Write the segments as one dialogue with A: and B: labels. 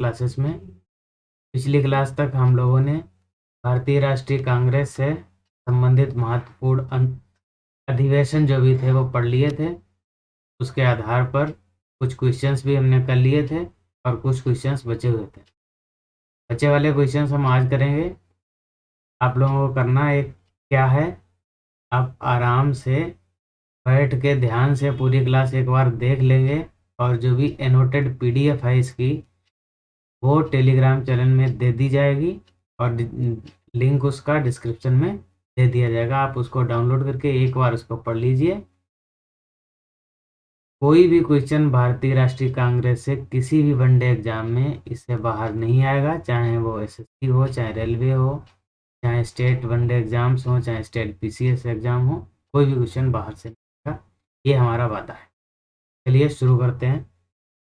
A: Classes में। पिछली class तक हम लोगों ने भारतीय राष्ट्रीय कांग्रेस से संबंधित महत्वपूर्ण अधिवेशन जो भी थे वो पढ़ लिए थे। उसके आधार पर कुछ क्वेश्चंस भी हमने कर लिए थे और कुछ क्वेश्चंस बचे हुए थे। बचे वाले क्वेश्चंस हम आज करेंगे। आप लोगों को करना एक क्या है, आप आराम से बैठ के ध्यान से पूरी क्लास एक बार देख लेंगे और जो भी एनोटेड पीडीएफ है इसकी वो टेलीग्राम चैनल में दे दी जाएगी और लिंक उसका डिस्क्रिप्शन में दे दिया जाएगा। आप उसको डाउनलोड करके एक बार उसको पढ़ लीजिए। कोई भी क्वेश्चन भारतीय राष्ट्रीय कांग्रेस से किसी भी वनडे एग्जाम में इससे बाहर नहीं आएगा, चाहे वो एसएससी हो, चाहे रेलवे हो, चाहे स्टेट वनडे एग्जाम्स हो, चाहे स्टेट पीसीएस एग्जाम हो, कोई भी क्वेश्चन बाहर से नहीं आएगा। ये हमारा वादा है। चलिए शुरू करते हैं।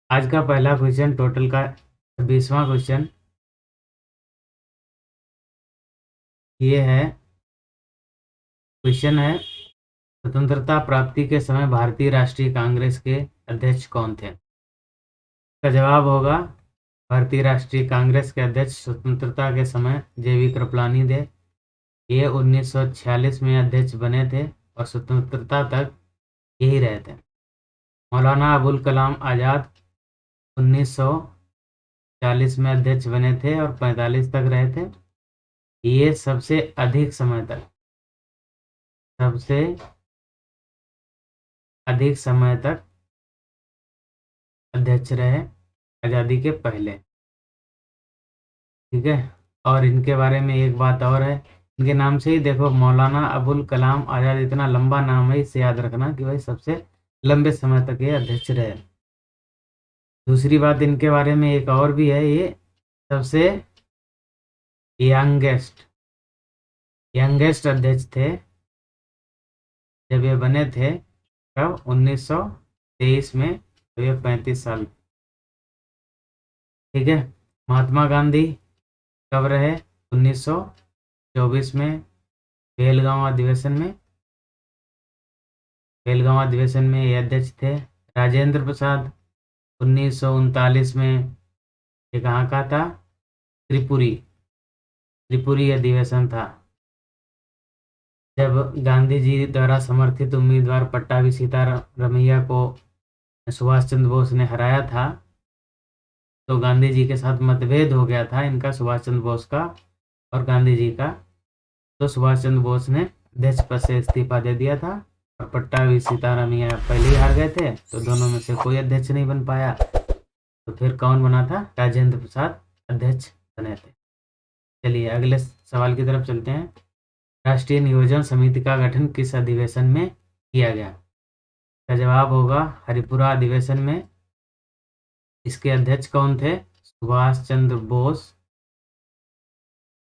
A: आज का पहला क्वेश्चन, टोटल का 20वां क्वेश्चन ये है। क्वेश्चन है, स्वतंत्रता प्राप्ति के समय भारतीय राष्ट्रीय कांग्रेस के अध्यक्ष कौन थे? इसका जवाब होगा भारतीय राष्ट्रीय कांग्रेस के अध्यक्ष स्वतंत्रता के समय जेवी कृपलानी थे। ये 1946 में अध्यक्ष बने थे और स्वतंत्रता तक यही रहे थे। मौलाना अबुल कलाम आज़ाद 1940 में अध्यक्ष बने थे और 45 तक रहे थे। ये सबसे अधिक समय तक अध्यक्ष रहे आज़ादी के पहले। ठीक है, और इनके बारे में एक बात और है, इनके नाम से ही देखो मौलाना अबुल कलाम आज़ाद, इतना लंबा नाम है, इससे याद रखना कि भाई सबसे लंबे समय तक ये अध्यक्ष रहे। दूसरी बात इनके बारे में एक और भी है, ये सबसे यंगेस्ट अध्यक्ष थे जब ये बने थे, कब? 1923 में, तो ये 35 साल। ठीक है, महात्मा गांधी कब रहे? 1924 में बेलगांव अधिवेशन में ये अध्यक्ष थे। राजेंद्र प्रसाद 1939 में, ये कहाँ का था? त्रिपुरी अधिवेशन था, जब गांधी जी द्वारा समर्थित उम्मीदवार पट्टाभी सीतारमैया को सुभाष चंद्र बोस ने हराया था। तो गांधी जी के साथ मतभेद हो गया था इनका, सुभाष चंद्र बोस का और गांधी जी का। तो सुभाष चंद्र बोस ने अध्यक्ष पद से इस्तीफा दे दिया था और पट्टाभी सीतारमैया पहले ही हार गए थे, तो दोनों में से कोई अध्यक्ष नहीं बन पाया। तो फिर कौन बना था? राजेंद्र प्रसाद अध्यक्ष बने थे। चलिए अगले सवाल की तरफ चलते हैं। राष्ट्रीय नियोजन समिति का गठन किस अधिवेशन में किया गया? इसका जवाब होगा हरिपुरा अधिवेशन में। इसके अध्यक्ष कौन थे? सुभाष चंद्र बोस।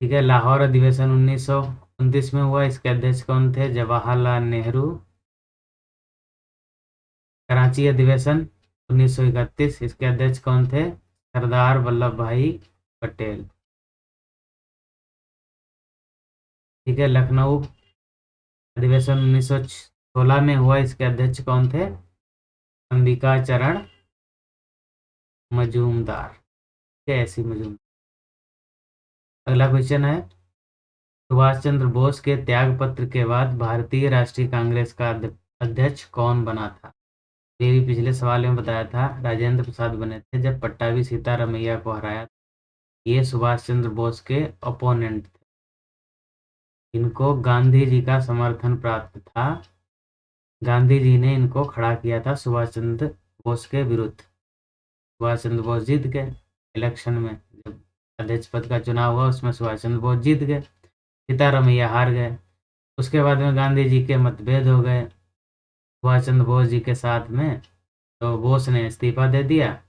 A: ठीक है, लाहौर अधिवेशन 1929 में हुआ, इसके अध्यक्ष कौन थे? जवाहरलाल नेहरू। कराची अधिवेशन 1931, इसके अध्यक्ष कौन थे? सरदार वल्लभ भाई पटेल। ठीक है, लखनऊ अधिवेशन 1916 में हुआ, इसके अध्यक्ष कौन थे? अंबिका चरण मजूमदार। ऐसी मजूमदार। अगला क्वेश्चन है, सुभाष चंद्र बोस के त्याग पत्र के बाद भारतीय राष्ट्रीय कांग्रेस का अध्यक्ष कौन बना था? ये भी पिछले सवाल में बताया था, राजेंद्र प्रसाद बने थे जब पट्टाभी सीतारमैया को हराया। ये सुभाष चंद्र बोस के ओपोनेंट थे, इनको गांधी जी का समर्थन प्राप्त था। गांधी जी ने इनको खड़ा किया था सुभाष चंद्र बोस के विरुद्ध। सुभाष चंद्र बोस जीत गए इलेक्शन में, जब अध्यक्ष पद का चुनाव हुआ उसमें सुभाष चंद्र बोस जीत गए, सीतारमैया हार गए। उसके बाद में गांधी जी के मतभेद हो गए सुभाष चंद्र बोस जी के साथ में, तो बोस ने इस्तीफा दे दिया,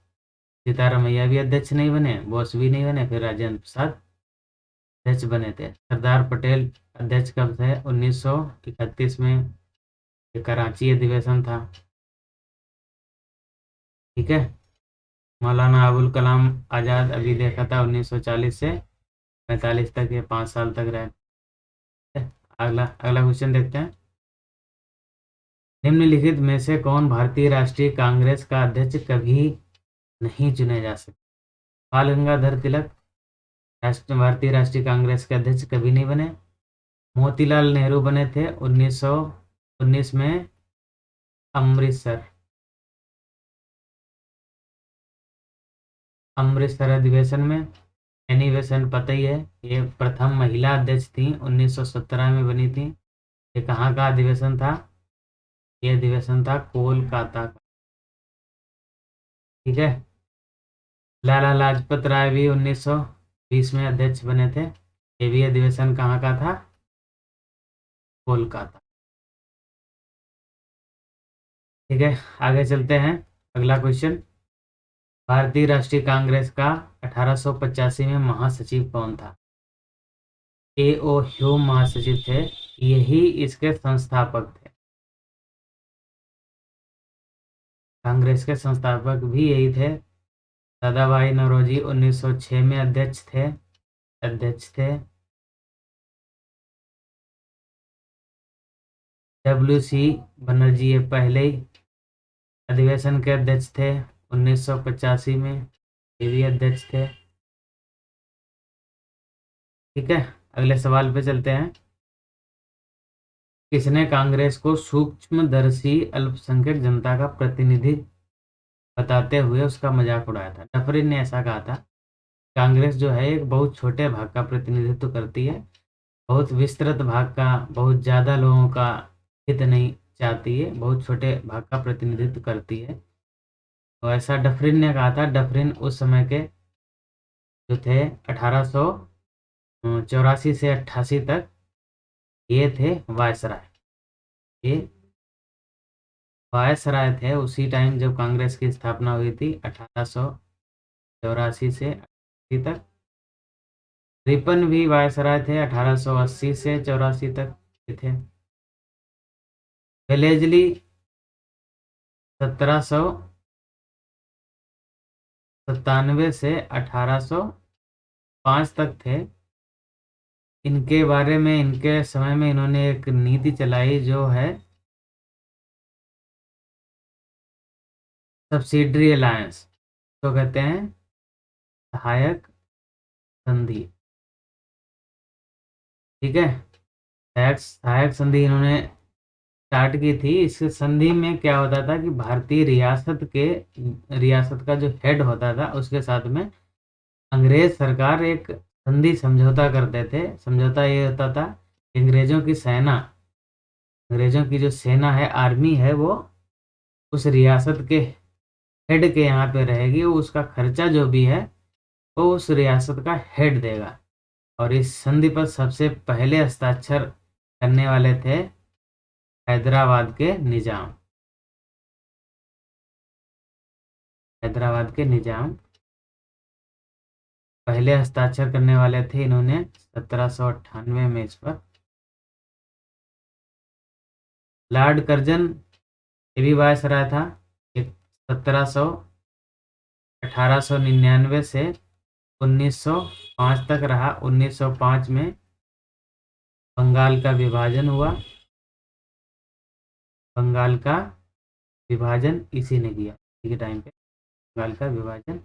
A: सीतारमैया भी अध्यक्ष नहीं बने, बोस भी नहीं बने, फिर राजेंद्र प्रसाद अध्यक्ष बने थे। सरदार पटेल अध्यक्ष कब थे? 1931 में, ये कराची अधिवेशन था। ठीक है, मौलाना अबुल कलाम आज़ाद अभी देखा था 1940 से 45 तक, ये 5 साल तक रहे। अगला क्वेश्चन देखते हैं। निम्नलिखित में से कौन भारतीय राष्ट्रीय कांग्रेस का अध्यक्ष कभी नहीं चुने जा सकते? बाल गंगाधर तिलक भारतीय राष्ट्रीय कांग्रेस के अध्यक्ष कभी नहीं बने। मोतीलाल नेहरू बने थे 1919 में अमृतसर अधिवेशन में। एनी बेसेंट पता ही है, ये प्रथम महिला अध्यक्ष थी, 1917 में बनी थी। ये कहाँ का अधिवेशन था? ये अधिवेशन था कोलकाता का। ठीक है। लाला लाजपत राय भी 1920 में अध्यक्ष बने थे। ये भी अधिवेशन कहाँ का था? कोलकाता। ठीक है, आगे चलते हैं। अगला क्वेश्चन, भारतीय राष्ट्रीय कांग्रेस का 1885 में महासचिव कौन था? A.O. ह्यूम महासचिव थे, यही इसके संस्थापक थे। कांग्रेस के संस्थापक भी यही थे। दादाभाई नौरोजी 1906 में अध्यक्ष थे। WC बनर्जी ये पहले ही अधिवेशन के अध्यक्ष थे 1985 में, ये भी अध्यक्ष थे। ठीक है, अगले सवाल पे चलते हैं। किसने कांग्रेस को सूक्ष्मदर्शी अल्पसंख्यक जनता का प्रतिनिधि बताते हुए उसका मजाक उड़ाया था? डफरिन ने ऐसा कहा था, कांग्रेस जो है एक बहुत छोटे भाग का प्रतिनिधित्व करती है, बहुत विस्तृत भाग का, बहुत ज़्यादा लोगों का हित नहीं चाहती है, बहुत छोटे भाग का प्रतिनिधित्व करती है। तो ऐसा डफरिन ने कहा था। डफरिन उस समय के जो थे 1884 से 88 तक ये थे वायसराय। ये वायसराय थे उसी टाइम जब कांग्रेस की स्थापना हुई थी 1884 से 88 तक। रिपन भी वायसराय थे 1880 से 84 तक थे। वेलेजली 1797 से 1805 तक थे। इनके बारे में, इनके समय में इन्होंने एक नीति चलाई जो है सब्सिडरी अलायंस, तो कहते हैं सहायक संधि। ठीक है, सहायक संधि इन्होंने स्टार्ट की थी। इस संधि में क्या होता था कि भारतीय रियासत का जो हेड होता था उसके साथ में अंग्रेज सरकार एक संधि समझौता करते थे। समझौता ये होता था कि अंग्रेजों की जो सेना है, आर्मी है, वो उस रियासत के हेड के यहाँ पे रहेगी। वो उसका खर्चा जो भी है वो उस रियासत का हेड देगा। और इस संधि पर सबसे पहले हस्ताक्षर करने वाले थे हैदराबाद के निजाम पहले हस्ताक्षर करने वाले थे। इन्होंने 1798 में इस पर। लॉर्ड कर्जन ये भी वायसराय था। 1899 से 1905 तक रहा। 1905 में बंगाल का विभाजन हुआ। बंगाल का विभाजन इसी ने किया, इसी के टाइम पे बंगाल का विभाजन।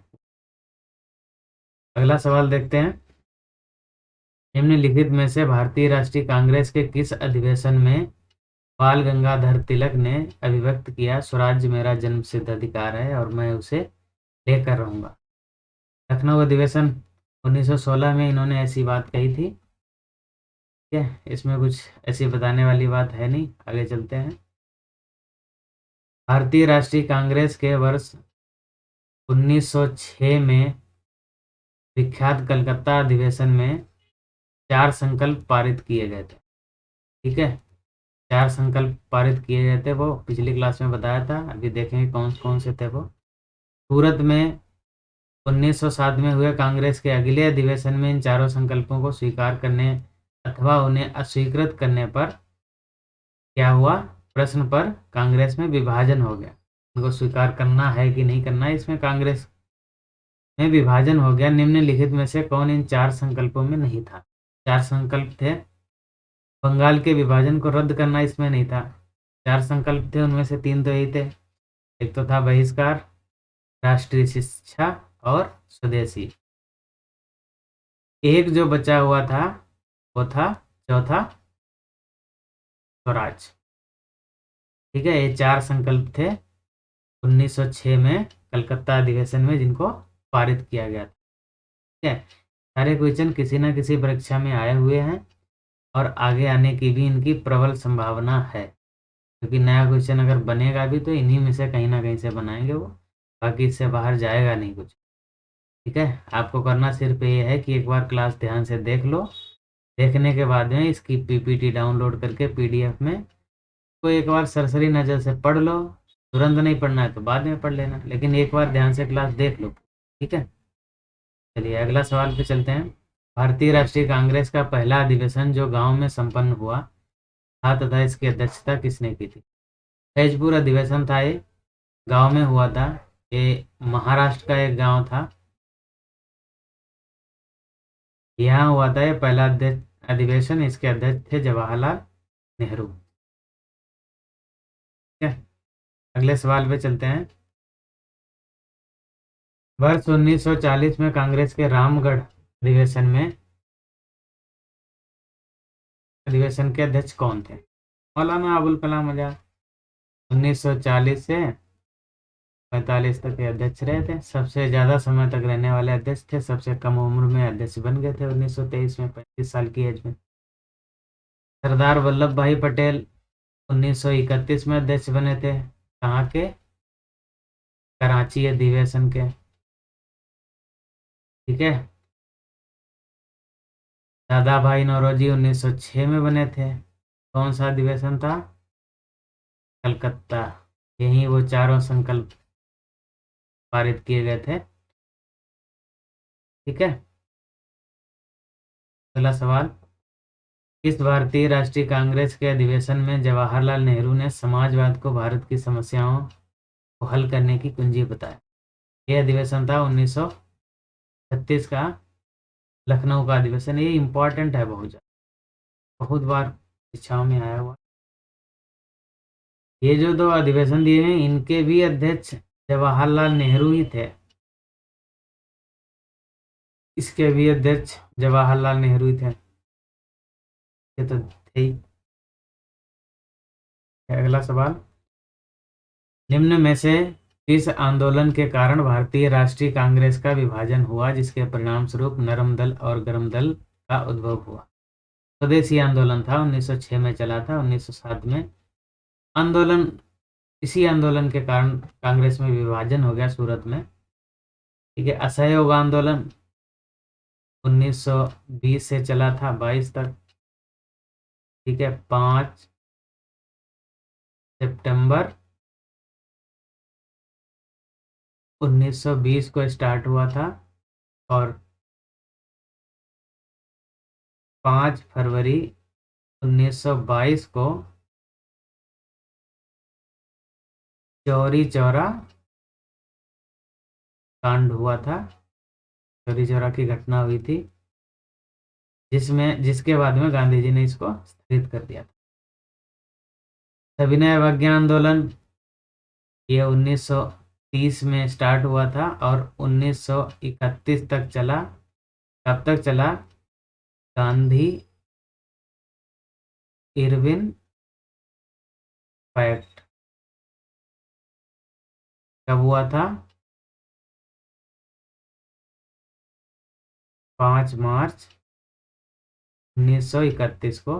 A: अगला सवाल देखते हैं। निम्नलिखित में से भारतीय राष्ट्रीय कांग्रेस के किस अधिवेशन में बाल गंगाधर तिलक ने अभिव्यक्त किया, स्वराज्य मेरा जन्मसिद्ध अधिकार है और मैं उसे लेकर रहूंगा? लखनऊ अधिवेशन 1916 में इन्होंने ऐसी बात कही थी। ठीक है, इसमें कुछ ऐसी बताने वाली बात है नहीं। आगे चलते हैं। भारतीय राष्ट्रीय कांग्रेस के वर्ष 1906 में विख्यात कलकत्ता अधिवेशन में 4 संकल्प पारित किए गए थे। ठीक है, 4 संकल्प पारित किए गए थे, वो पिछली क्लास में बताया था। अभी देखेंगे कौन कौन से थे वो। सूरत में 1907 में हुए कांग्रेस के अगले अधिवेशन में इन चारों संकल्पों को स्वीकार करने अथवा उन्हें अस्वीकृत करने पर क्या हुआ? प्रश्न पर कांग्रेस में विभाजन हो गया। उनको स्वीकार करना है कि नहीं करना है, इसमें कांग्रेस में विभाजन हो गया। निम्नलिखित में से कौन इन 4 संकल्पों में नहीं था? 4 संकल्प थे। बंगाल के विभाजन को रद्द करना इसमें नहीं था। 4 संकल्प थे, उनमें से 3 तो यही थे। एक तो था बहिष्कार, राष्ट्रीय शिक्षा और स्वदेशी। एक जो बचा हुआ था वो था चौथा स्वराज। ठीक है, ये 4 संकल्प थे 1906 में कलकत्ता अधिवेशन में जिनको पारित किया गया था। ठीक है, सारे क्वेश्चन किसी ना किसी परीक्षा में आए हुए हैं और आगे आने की भी इनकी प्रबल संभावना है, क्योंकि नया क्वेश्चन अगर बनेगा भी तो इन्हीं में से कहीं ना कहीं से बनाएंगे वो, बाकी इससे बाहर जाएगा नहीं कुछ। ठीक है, आपको करना सिर्फ ये है कि एक बार क्लास ध्यान से देख लो, देखने के बाद में इसकी पीपीटी डाउनलोड करके पीडीएफ में को एक बार सरसरी नज़र से पढ़ लो। तुरंत नहीं पढ़ना है तो बाद में पढ़ लेना, लेकिन एक बार ध्यान से क्लास देख लो। ठीक है, चलिए अगला सवाल पे चलते हैं। भारतीय राष्ट्रीय कांग्रेस का पहला अधिवेशन जो गांव में संपन्न हुआ था तथा इसकी अध्यक्षता किसने की थी? फैजपुर अधिवेशन था, ये गांव में हुआ था, ये महाराष्ट्र का एक गांव था, यहाँ हुआ था ये पहला अधिवेशन। इसके अध्यक्ष थे जवाहरलाल नेहरू। ठीक है, अगले सवाल पे चलते हैं। वर्ष 1940 में कांग्रेस के रामगढ़ अधिवेशन के अध्यक्ष कौन थे? मौलाना अबुल कलाम आजाद। 1940 से 45 तक के अध्यक्ष रहे थे, सबसे ज़्यादा समय तक रहने वाले अध्यक्ष थे, सबसे कम उम्र में अध्यक्ष बन गए थे 1923 में, 35 साल की एज में। सरदार वल्लभ भाई पटेल 1931 में अध्यक्ष बने थे, कहाँ के? कराची अधिवेशन के। ठीक है, दादा भाई नौरोजी 1906 में बने थे, कौन सा अधिवेशन था? कलकत्ता। यही वो चारों संकल्प पारित किए गए थे। ठीक है, अगला सवाल। इस भारतीय राष्ट्रीय कांग्रेस के अधिवेशन में जवाहरलाल नेहरू ने समाजवाद को भारत की समस्याओं को हल करने की कुंजी बताया? यह अधिवेशन था 1936 का, लखनऊ का अधिवेशन। ये इम्पोर्टेंट है बहुत ज़्यादा, बहुत बार परीक्षाओं में आया हुआ। ये जो 2 अधिवेशन दिए हैं इनके भी अध्यक्ष जवाहरलाल नेहरू ही थे, इसके भी अध्यक्ष जवाहरलाल नेहरू ही थे, ये तो थे ही। अगला सवाल। निम्न में से किस आंदोलन के कारण भारतीय राष्ट्रीय कांग्रेस का विभाजन हुआ जिसके परिणाम स्वरूप नरम दल और गरम दल का उद्भव हुआ? स्वदेशी आंदोलन था, 1906 में चला था, 1907 में आंदोलन, इसी आंदोलन के कारण कांग्रेस में विभाजन हो गया सूरत में। ठीक है, असहयोग आंदोलन 1920 से चला था 22 तक। ठीक है, 5 सितंबर 1920 को स्टार्ट हुआ था और 5 फरवरी 1922 को चौरी चौरा कांड हुआ था, चौरी चौरा की घटना हुई थी, जिसके बाद में गांधी जी ने इसको स्थगित कर दिया था। सविनय अवज्ञा आंदोलन ये 1930 में स्टार्ट हुआ था और 1931 तक चला। कब तक चला? गांधी इरविन पैक्ट कब हुआ था? 5 मार्च 1931 को।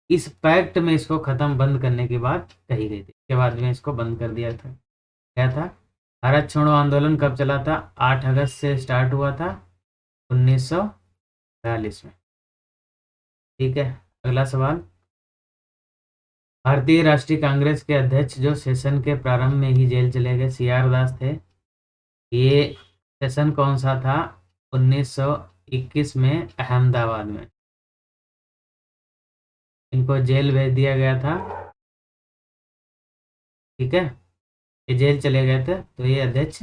A: इस पैक्ट में इसको खत्म बंद करने की बात कही गई थी, इसके बाद में इसको बंद कर दिया था। क्या था? भारत छोड़ो आंदोलन कब चला था? 8 अगस्त से स्टार्ट हुआ था 1942 में। ठीक है, अगला सवाल। भारतीय राष्ट्रीय कांग्रेस के अध्यक्ष जो सेशन के प्रारंभ में ही जेल चले गए, CR दास थे, ये सेशन कौन सा था? 1921 में अहमदाबाद में इनको जेल भेज दिया गया था। ठीक है, ये जेल चले गए थे तो ये अध्यक्ष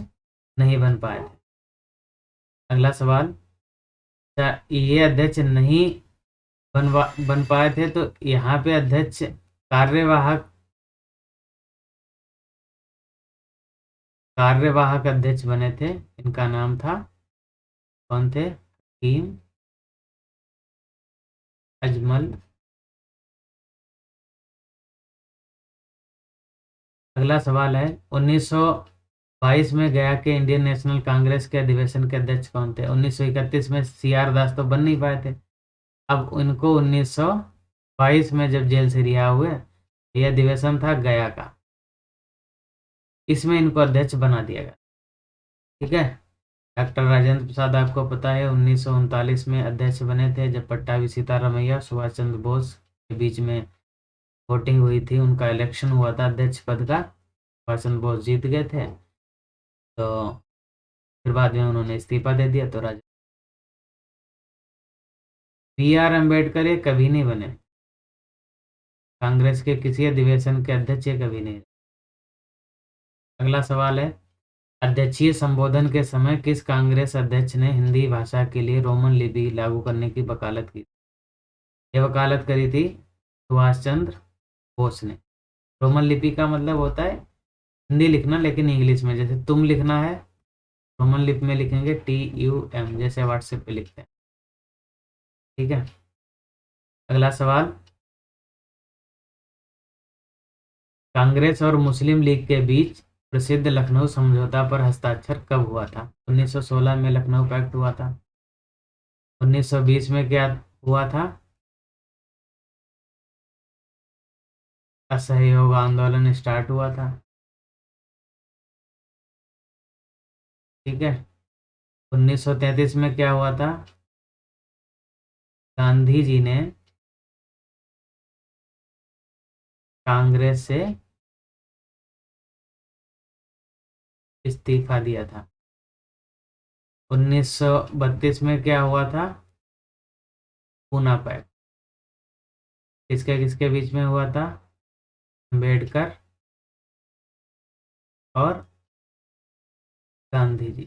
A: नहीं बन पाए थे। अगला सवाल। ये अध्यक्ष नहीं बन पाए थे तो यहाँ पे अध्यक्ष कार्यवाहक कार्यवाहक अध्यक्ष बने थे, इनका नाम था, कौन थे? हकीम अजमल। अगला सवाल है 1922 में गया के इंडियन नेशनल कांग्रेस के अधिवेशन के अध्यक्ष कौन थे? 1931 में CR दास तो बन नहीं पाए थे। अब उनको 1922 में जब जेल से रिहा हुए, यह अधिवेशन था गया का, इसमें इनको अध्यक्ष बना दिया गया। ठीक है। डॉक्टर राजेंद्र प्रसाद आपको पता है 1939 में अध्यक्ष बने थे, जब पट्टाभी सीतारामैया सुभाष चंद्र बोस के बीच में वोटिंग हुई थी, उनका इलेक्शन हुआ था अध्यक्ष पद का, सुभाष चंद्र बोस जीत गए थे, तो फिर बाद में उन्होंने इस्तीफा दे दिया, तो राजा BR अम्बेडकर ये कभी नहीं बने कांग्रेस के किसी अधिवेशन के अध्यक्ष, ये कभी नहीं। अगला सवाल है अध्यक्षीय संबोधन के समय किस कांग्रेस अध्यक्ष ने हिंदी भाषा के लिए रोमन लिपि लागू करने की वकालत की? ये वकालत करी थी सुभाष चंद्र बोस ने। रोमन लिपि का मतलब होता है हिंदी लिखना लेकिन इंग्लिश में, जैसे तुम लिखना है रोमन लिपि में लिखेंगे TUM, जैसे व्हाट्सएप पे लिखते हैं। ठीक है। अगला सवाल कांग्रेस और मुस्लिम लीग के बीच प्रसिद्ध लखनऊ समझौता पर हस्ताक्षर कब हुआ था? 1916 में लखनऊ पैक्ट हुआ था। 1920 में क्या हुआ था? असहयोग आंदोलन स्टार्ट हुआ था। ठीक है। 1933 में क्या हुआ था? गांधी जी ने कांग्रेस से इस्तीफा दिया था। 1932 में क्या हुआ था? पूना पैक्ट। किसके किसके बीच में हुआ था? अम्बेडकर और गांधी जी,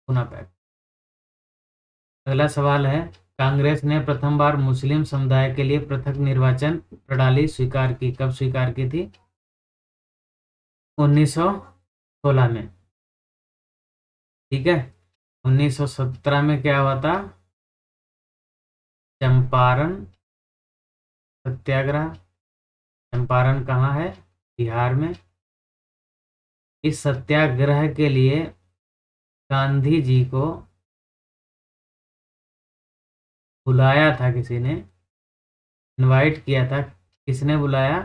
A: पूना पैक्ट। अगला सवाल है कांग्रेस ने प्रथम बार मुस्लिम समुदाय के लिए पृथक निर्वाचन प्रणाली स्वीकार की, कब स्वीकार की थी? 1916 में। ठीक है। 1917 में क्या हुआ था? चंपारण सत्याग्रह। चंपारण कहाँ है? बिहार में। इस सत्याग्रह के लिए गांधी जी को बुलाया था, किसी ने इनवाइट किया था। किसने बुलाया?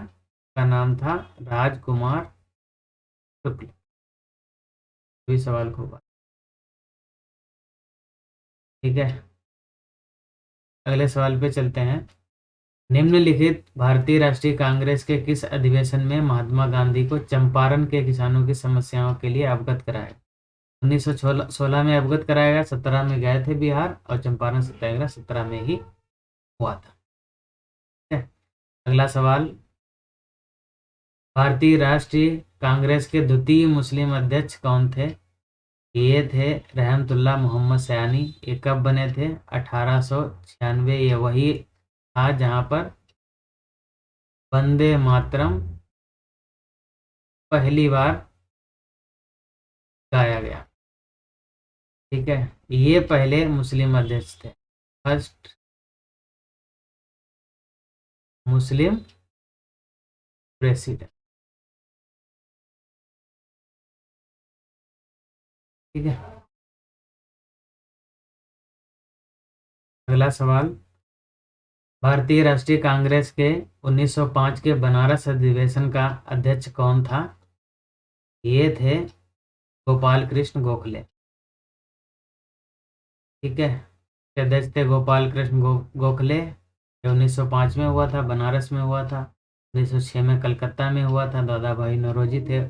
A: का नाम था राजकुमार शुक्ल। भी सवाल को होगा। ठीक है। अगले सवाल पे चलते हैं। निम्नलिखित भारतीय राष्ट्रीय कांग्रेस के किस अधिवेशन में महात्मा गांधी को चंपारण के किसानों की समस्याओं के लिए अवगत कराया? 1916 में अवगत कराया गया। 17 में गए थे बिहार, और चंपारण सत्याग्रह 17 में ही हुआ था। ठीक है। अगला सवाल भारतीय राष्ट्रीय कांग्रेस के द्वितीय मुस्लिम अध्यक्ष कौन थे? ये थे रहमतुल्लाह मोहम्मद सयानी। ये कब बने थे? 1896। ये वही था जहां पर वंदे मातरम पहली बार गाया गया। ठीक है। ये पहले मुस्लिम अध्यक्ष थे, फर्स्ट मुस्लिम प्रेसिडेंट। ठीक है। अगला सवाल भारतीय राष्ट्रीय कांग्रेस के 1905 के बनारस अधिवेशन का अध्यक्ष कौन था? ये थे गोपाल कृष्ण गोखले। ठीक है। के अध्यक्ष थे गोपाल कृष्ण गोखले। ये 1905 में हुआ था, बनारस में हुआ था। 1906 में कलकत्ता में हुआ था, दादा भाई नौरोजी थे।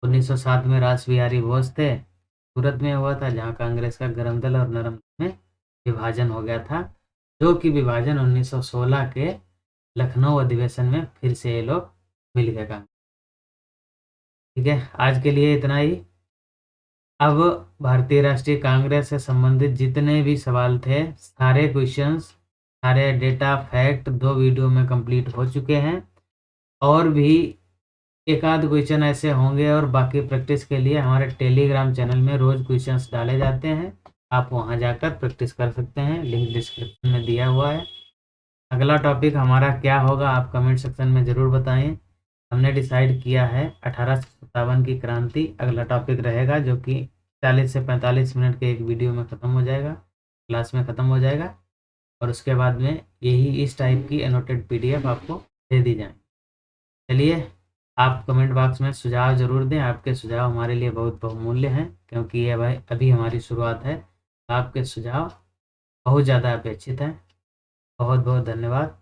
A: 1907 में रास बिहारी बोस थे, सूरत में हुआ था, जहां कांग्रेस का गरम दल और नरम दल में विभाजन हो गया था, जो कि विभाजन 1916 के लखनऊ अधिवेशन में फिर से ये लोग मिल गए कांग्रेस। ठीक है। आज के लिए इतना ही। अब भारतीय राष्ट्रीय कांग्रेस से संबंधित जितने भी सवाल थे, सारे क्वेश्चंस, सारे डेटा फैक्ट 2 वीडियो में कंप्लीट हो चुके हैं, और भी एक आध क्वेश्चन ऐसे होंगे, और बाकी प्रैक्टिस के लिए हमारे टेलीग्राम चैनल में रोज क्वेश्चंस डाले जाते हैं। आप वहाँ जाकर प्रैक्टिस कर सकते हैं, लिंक डिस्क्रिप्शन में दिया हुआ है। अगला टॉपिक हमारा क्या होगा आप कमेंट सेक्शन में ज़रूर बताएं। हमने डिसाइड किया है 1857 की क्रांति अगला टॉपिक रहेगा, जो कि 40 से 45 मिनट के एक वीडियो में ख़त्म हो जाएगा, क्लास में ख़त्म हो जाएगा। और उसके बाद में यही इस टाइप की एनोटेड पीडीएफ आपको दे दी जाए। चलिए, आप कमेंट बॉक्स में सुझाव ज़रूर दें, आपके सुझाव हमारे लिए बहुत बहुमूल्य हैं, क्योंकि ये भाई अभी हमारी शुरुआत है। आपके सुझाव बहुत ज़्यादा अपेक्षित हैं। बहुत बहुत धन्यवाद।